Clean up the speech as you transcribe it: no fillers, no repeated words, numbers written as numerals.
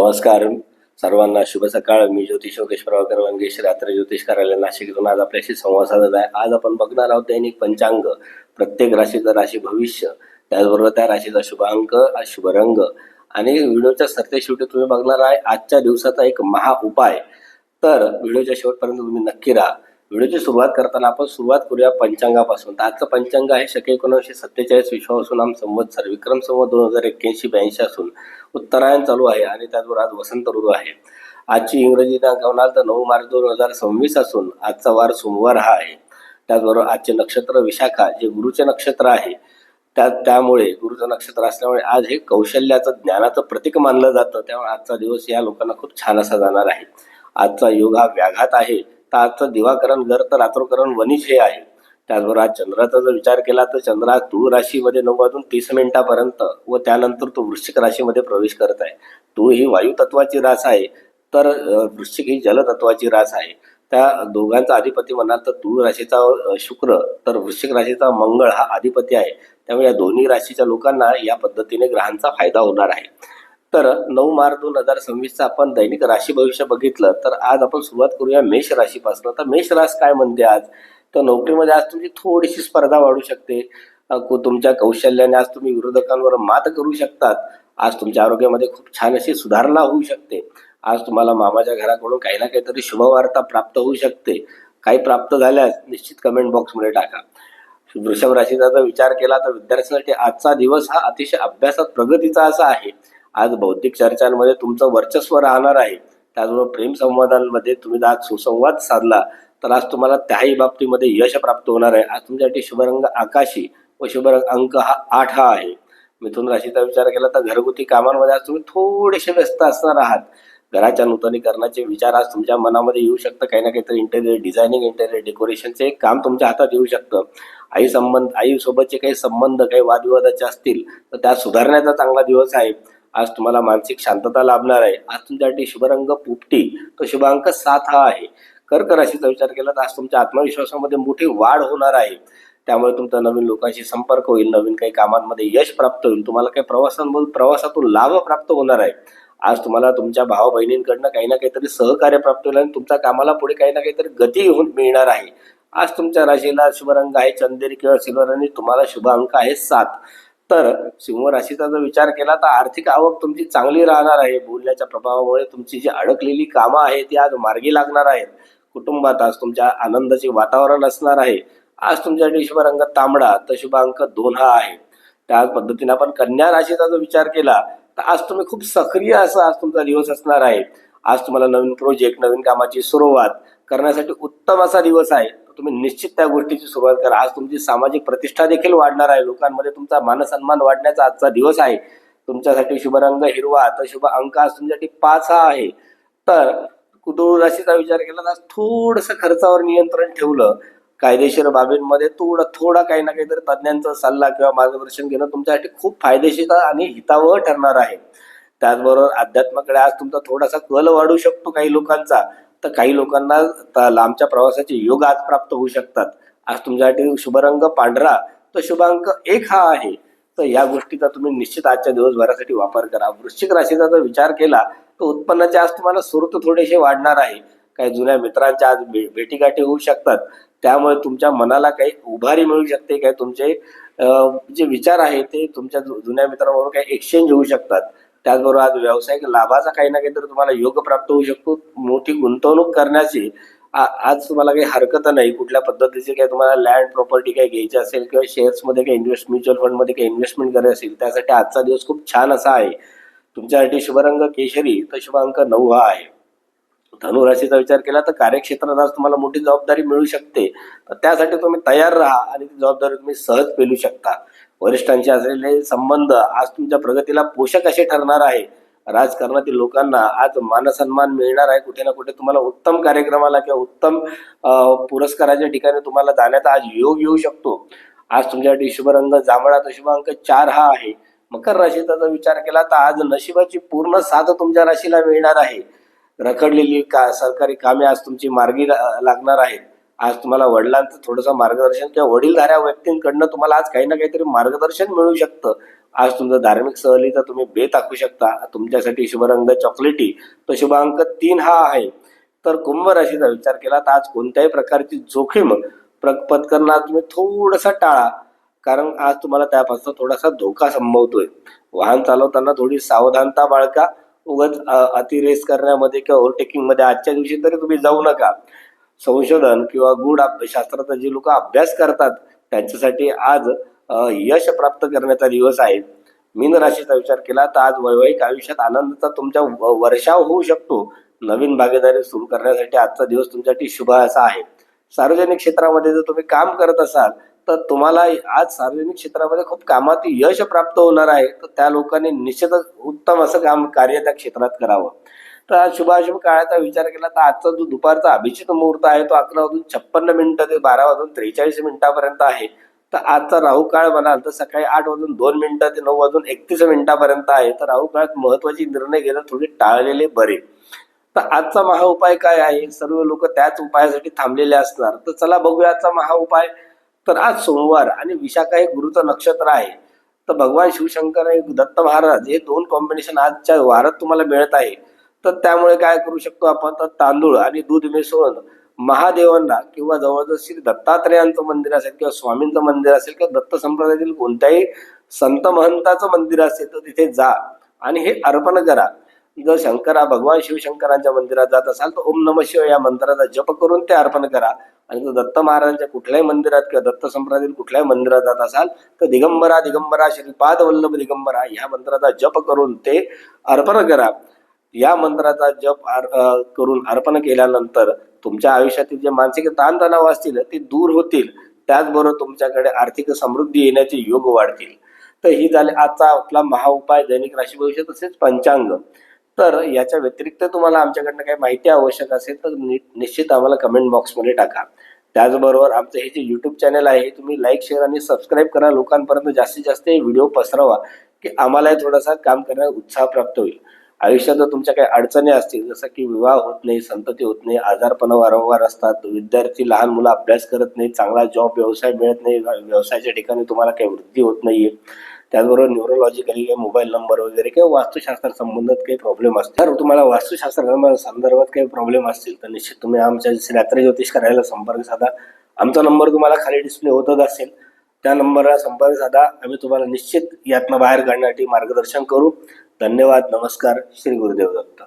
नमस्कार सर्वांना, शुभ सकाळ. मी ज्योतिष योगेश प्रभाकर वनगेश, रात्र ज्योतिष कार्यालय नाशिकतून आज आपल्याशी संवाद साधत आहे. आज आपण बघणार आहोत दैनिक पंचांग, प्रत्येक राशीचं राशी भविष्य, त्याचबरोबर त्या राशीचा शुभ अंक, शुभ रंग आणि व्हिडिओच्या सरते शेवटी तुम्ही बघणार आहे आजच्या दिवसाचा एक महा उपाय. तर व्हिडिओच्या शेवटपर्यंत तुम्ही नक्की राहा. व्हिडिओची सुरुवात करताना आपण सुरुवात करूया पंचांगापासून. तर आजचं पंचांग आहे शके 1947 विश्वावसु नाम संवत्सर, विक्रम संवत 2081-82 असून उत्तरायण चालू आहे आणि त्याचबरोबर आज वसंत ऋतू आहे. आजची इंग्रजी दिनांक म्हणाल तर 9 मार्च 2026 असून आजचा वार सोमवार हा आहे. त्याचबरोबर आजचे नक्षत्र विशाखा, जे गुरुचे नक्षत्र आहे, त्यामुळे गुरुचं नक्षत्र असल्यामुळे आज हे कौशल्याचं, ज्ञानाचं प्रतीक मानलं जातं. त्यामुळे आजचा दिवस या लोकांना खूप छान असा जाणार आहे. आजचा योग हा व्याघात आहे. तर आजचं दिवाकरण गर्त, रात्रोकरण वनिज हे आहे. त्याचबरोबर आज चंद्राचा जर विचार केला तर चंद्र आज तुळ राशीमध्ये 9:30 व त्यानंतर तो वृश्चिक राशीमध्ये प्रवेश करत आहे. तुळ ही वायू तत्वाची रास आहे, तर वृश्चिक ही जलतत्वाची रास आहे. त्या दोघांचा अधिपती म्हणाल तर तुळ राशीचा शुक्र, तर वृश्चिक राशीचा मंगळ हा अधिपती आहे. त्यामुळे या दोन्ही राशीच्या लोकांना या पद्धतीने ग्रहांचा फायदा होणार आहे. तर 9 मार्च 2026 आपण दैनिक राशी भविष्य बघितलं. तर आज आपण सुरुवात करूया मेष राशीपासून. तर मेष रास काय म्हणते आज, तर नोकरीमध्ये आज तुमची थोडीशी स्पर्धा वाढू शकते. तुमच्या कौशल्याने आज तुम्ही विरोधकांवर मात करू शकतात. आज तुमच्या आरोग्यामध्ये खूप छान अशी सुधारणा होऊ शकते. आज तुम्हाला मामाच्या घराकडून काही ना काहीतरी शुभवार्ता प्राप्त होऊ शकते. काही प्राप्त झाल्यास निश्चित कमेंट बॉक्समध्ये टाका. वृषभ राशीचा जर विचार केला तर विद्यार्थ्यांसाठी आजचा दिवस हा अतिशय अभ्यासात प्रगतीचा असा आहे. आज बौद्धिक चर्चांमध्ये तुमचं वर्चस्व राहणार आहे. त्याचबरोबर प्रेम संवादांमध्ये तुम्ही आज सुसंवाद साधला तर आज तुम्हाला त्याही बाबतीमध्ये यश प्राप्त होणार आहे. आज तुमच्यासाठी शुभरंग आकाशी व शुभ अंक हा 8 हा आहे. मिथुन राशीचा विचार केला तर घरगुती कामांमध्ये आज तुम्ही थोडेसे व्यस्त असणार आहात. घराच्या नूतनीकरणाचे विचार आज तुमच्या मनामध्ये येऊ शकतं. काही ना काहीतरी इंटेरियर डिझायनिंग, इंटेरियर डेकोरेशनचे एक काम तुमच्या हातात येऊ शकतं. आईसोबतचे काही संबंध, काही वादविवादाचे असतील तर त्या सुधारण्याचा चांगला दिवस आहे. आज तुम्हाला मानसिक शांतता लाभणार आहे. आज तुमच्यासाठी शुभरंग पोपटी, तो शुभ अंक 7 हा आहे. कर्क राशीचा विचार केला तर आज तुमच्या आत्मविश्वासामध्ये मोठी वाढ होणार आहे. त्यामुळे तुमचा नवीन लोकांशी संपर्क होईल, नवीन काही कामांमध्ये यश प्राप्त होईल, तुम्हाला काही प्रवासातून लाभ प्राप्त होणार आहे. आज तुम्हाला तुमच्या भावा बहिणींकडनं काही ना काहीतरी सहकार्य प्राप्त होईल आणि तुमच्या कामाला पुढे काही ना काहीतरी गती होऊन मिळणार आहे. आज तुमच्या राशीला शुभरंग आहे चंदेरी किंवा सिल्वर आणि तुम्हाला शुभ अंक आहे 7. तर सिंह राशीचा जर विचार केला तर आर्थिक आवक तुमची चांगली राहणार आहे. बोलण्याच्या प्रभावामुळे तुमची जी अडकलेली कामं आहेत ती आज मार्गी लागणार आहेत. कुटुंबात आज तुमच्या आनंदाचे वातावरण असणार आहे. आज तुमच्यासाठी शुभ रंग तांबडा, तर शुभ अंक 2 हा आहे. त्याच पद्धतीने आपण कन्या राशीचा जर विचार केला तर आज तुम्ही खूप सक्रिय असा आज तुमचा दिवस असणार आहे. आज तुम्हाला नवीन प्रोजेक्ट, नवीन कामाची सुरुवात करण्यासाठी उत्तम असा दिवस आहे. तुम्ही निश्चित त्या गोष्टीची सुरुवात करा. आज तुमची सामाजिक प्रतिष्ठा देखील वाढणार आहे. लोकांमध्ये तुमचा मानसन्मान वाढण्याचा आजचा दिवस आहे. तुमच्यासाठी शुभ रंग हिरवा, तर शुभ अंक आज तुमच्यासाठी 5 हा आहे. तर कुटुंब राशीचा विचार केला तर थोडंसं खर्चावर नियंत्रण ठेवलं, कायदेशीर बाबींमध्ये थोडा काही ना काहीतरी तज्ञांचा सल्ला किंवा मार्गदर्शन घेणं तुमच्यासाठी खूप फायदेशीर आणि हितावह ठरणार आहे. त्याचबरोबर अध्यात्माकडे आज तुमचा थोडासा कल वाढू शकतो काही लोकांचा. तर काही लोकांना लांबच्या प्रवासाचे योग आज प्राप्त होऊ शकतात. आज तुमच्यासाठी शुभरंग पांढरा, तर शुभ अंक 1 हा आहे. तर या गोष्टीचा तुम्ही निश्चित आजच्या दिवसभरासाठी वापर करा. वृश्चिक राशीचा जर विचार केला तर उत्पन्नाचे आज तुम्हाला स्रोत थोडेसे वाढणार आहे. काही जुन्या मित्रांच्या आज भेटीगाठी होऊ शकतात. त्यामुळे तुमच्या मनाला काही उभारी मिळू शकते. काही तुमचे जे विचार आहे ते तुमच्या जुन्या मित्रांबरोबर काही एक्सचेंज होऊ शकतात. त्याचबरोबर आज व्यावसायिक लाभाचा काही ना काहीतरी तुम्हाला योग प्राप्त होऊ शकतो. मोठी गुंतवणूक करण्याची आज तुम्हाला काही हरकत नाही. कुठल्या पद्धतीचे काही तुम्हाला लँड प्रॉपर्टी काही घ्यायची असेल किंवा शेअर्समध्ये काही म्युच्युअल फंडमध्ये काही इन्व्हेस्टमेंट करायची असेल त्यासाठी आजचा दिवस खूप छान असा आहे. तुमच्यासाठी शुभरंग केशरी, तर शुभ अंक 9 हा आहे. धनु राशीचा विचार केला तर कार्यक्षेत्रात आज तुम्हाला मोठी जबाबदारी मिळू शकते. तर त्यासाठी तुम्ही तयार राहा आणि ती जबाबदारी तुम्ही सहज पेलू शकता. वरिष्ठांशी असलेले संबंध आज तुमच्या प्रगतीला पोषक असे ठरणार आहे. राजकारणातील लोकांना आज मानसन्मान मिळणार आहे. कुठे ना कुठे तुम्हाला उत्तम कार्यक्रमाला किंवा उत्तम पुरस्काराच्या ठिकाणी तुम्हाला जाण्याचा आज योग येऊ शकतो. आज तुमच्यासाठी शुभरंग जांभळा, तर शुभ अंक 4 हा आहे. मकर राशीचा जर विचार केला तर आज नशिबाची पूर्ण साथ तुमच्या राशीला मिळणार आहे. रखडलेली सरकारी कामे आज तुमची मार्गी लागणार आहेत. आज तुम्हाला वडिलांचं थोडंसं मार्गदर्शन किंवा वडीलधाऱ्या व्यक्तींकडनं तुम्हाला आज काही ना काहीतरी मार्गदर्शन मिळू शकतं. आज तुमचं धार्मिक सहलीचा तुम्ही बेत आखू शकता. तुमच्यासाठी शुभ रंग चॉकलेटी, तो शुभ अंक 3 हा आहे. तर कुंभ राशीचा विचार केला तर आज कोणत्याही प्रकारची जोखीम पत्करणार तुम्ही थोडासा टाळा, कारण आज तुम्हाला त्यापासून थोडासा धोका संभवतोय. वाहन चालवताना थोडी सावधानता बाळगा. उगाच अतिरेस करण्यामध्ये किंवा ओव्हरटेकिंग मध्ये आजच्या दिवशी तरी तुम्ही जाऊ नका. संशोधन किंवा गूढ शास्त्राचा जे लोक अभ्यास करतात त्यांच्यासाठी आज यश प्राप्त करण्याचा दिवस आहे. मीन राशीचा विचार केला तर आज वैवाहिक आयुष्यात आनंदाचा तुमच्या वर्षाव होऊ शकतो. नवीन भागीदारी सुरू करण्यासाठी आजचा दिवस तुमच्यासाठी शुभ असा आहे. सार्वजनिक क्षेत्रामध्ये जर तुम्ही काम करत असाल तर तुम्हाला आज सार्वजनिक क्षेत्रामध्ये खूप कामात यश प्राप्त होणार आहे. तर त्या लोकांनी निश्चितच उत्तम असं कार्य त्या क्षेत्रात करावं. तर आज शुभाशुभ काळाचा विचार केला तर आजचा जो दुपारचा अभिजित मुहूर्त आहे तो 11:56 ते 12:43 आहे. तर आजचा राहू काळ म्हणाल तर सकाळी 8:02 ते 9:31 आहे. तर राहू काळात महत्वाचे निर्णय घेणं थोडे टाळलेले बरे. तर आजचा महाउपाय काय आहे? सर्व लोक त्याच उपायासाठी थांबलेले असणार. तर चला बघूया आजचा महाउपाय. तर आज सोमवार आणि विशाखा हे गुरुचं नक्षत्र आहे. तर भगवान शिवशंकर आणि दत्त महाराज हे 2 कॉम्बिनेशन आजच्या वारात तुम्हाला मिळत आहे. तर त्यामुळे काय करू शकतो आपण, तर तांदूळ आणि दूध मिसळून महादेवांना किंवा जवळजवळ श्री दत्तात्रेयांचं मंदिर असेल किंवा स्वामींचं मंदिर असेल किंवा दत्त संप्रदायातील कोणत्याही संत महंताचं मंदिर असेल तर तिथे जा आणि हे अर्पण करा. जर भगवान शिवशंकरांच्या मंदिरात जात असाल तर ओम नमः शिवाय या मंत्राचा जप करून ते अर्पण करा. आणि जर दत्त महाराजांच्या कुठल्याही मंदिरात किंवा दत्त संप्रदायातील कुठल्याही मंदिरात जात असाल तर दिगंबरा दिगंबरा श्रीपाद वल्लभ दिगंबरा या मंत्राचा जप करून ते अर्पण करा. या मंत्राचा जप करून अर्पण केल्यानंतर तुमच्या आयुष्यातील जे मानसिक ताणतणाव असतील ते दूर होतील. त्याचबरोबर तुमच्याकडे आर्थिक समृद्धी येण्याचे योग वाढतील. तर ही झाली आजचा आपला महाउपाय, दैनिक राशी भविष्य तसेच पंचांग. तर याच्या व्यतिरिक्त तुम्हाला आमच्याकडनं काही माहिती आवश्यक असेल तर निश्चित आम्हाला कमेंट बॉक्समध्ये टाका. त्याचबरोबर आमचं हे जे यूट्यूब चॅनल आहे तुम्ही लाईक, शेअर आणि सबस्क्राईब करा. लोकांपर्यंत जास्तीत जास्त हे व्हिडिओ पसरवा की आम्हालाही थोडासा काम करण्यात उत्साह प्राप्त होईल. आयुष्यात जर तुमच्या काही अडचणी असतील, जसं की विवाह होत नाही, संतती होत नाही, आजारपण वारंवार असतात, विद्यार्थी लहान मुलं अभ्यास करत नाही, चांगला जॉब व्यवसाय मिळत नाही, व्यवसायाच्या ठिकाणी तुम्हाला काही वृद्धी होत नाहीये, त्याचबरोबर न्यूरोलॉजिकली काही मोबाईल नंबर वगैरे किंवा वास्तुशास्त्र संबंधित काही प्रॉब्लेम असतील, तर तुम्हाला वास्तुशास्त्र संदर्भात काही प्रॉब्लेम असतील तर निश्चित तुम्ही आमच्या रात्री ज्योतिष कार्यालयाला संपर्क साधा. आमचा नंबर तुम्हाला खाली डिस्प्ले होतच असेल. त्या नंबरला संपर्क साधा. आम्ही तुम्हाला निश्चित यातनं बाहेर काढण्यासाठी मार्गदर्शन करू. धन्यवाद. नमस्कार. श्री गुरुदेव दत्त.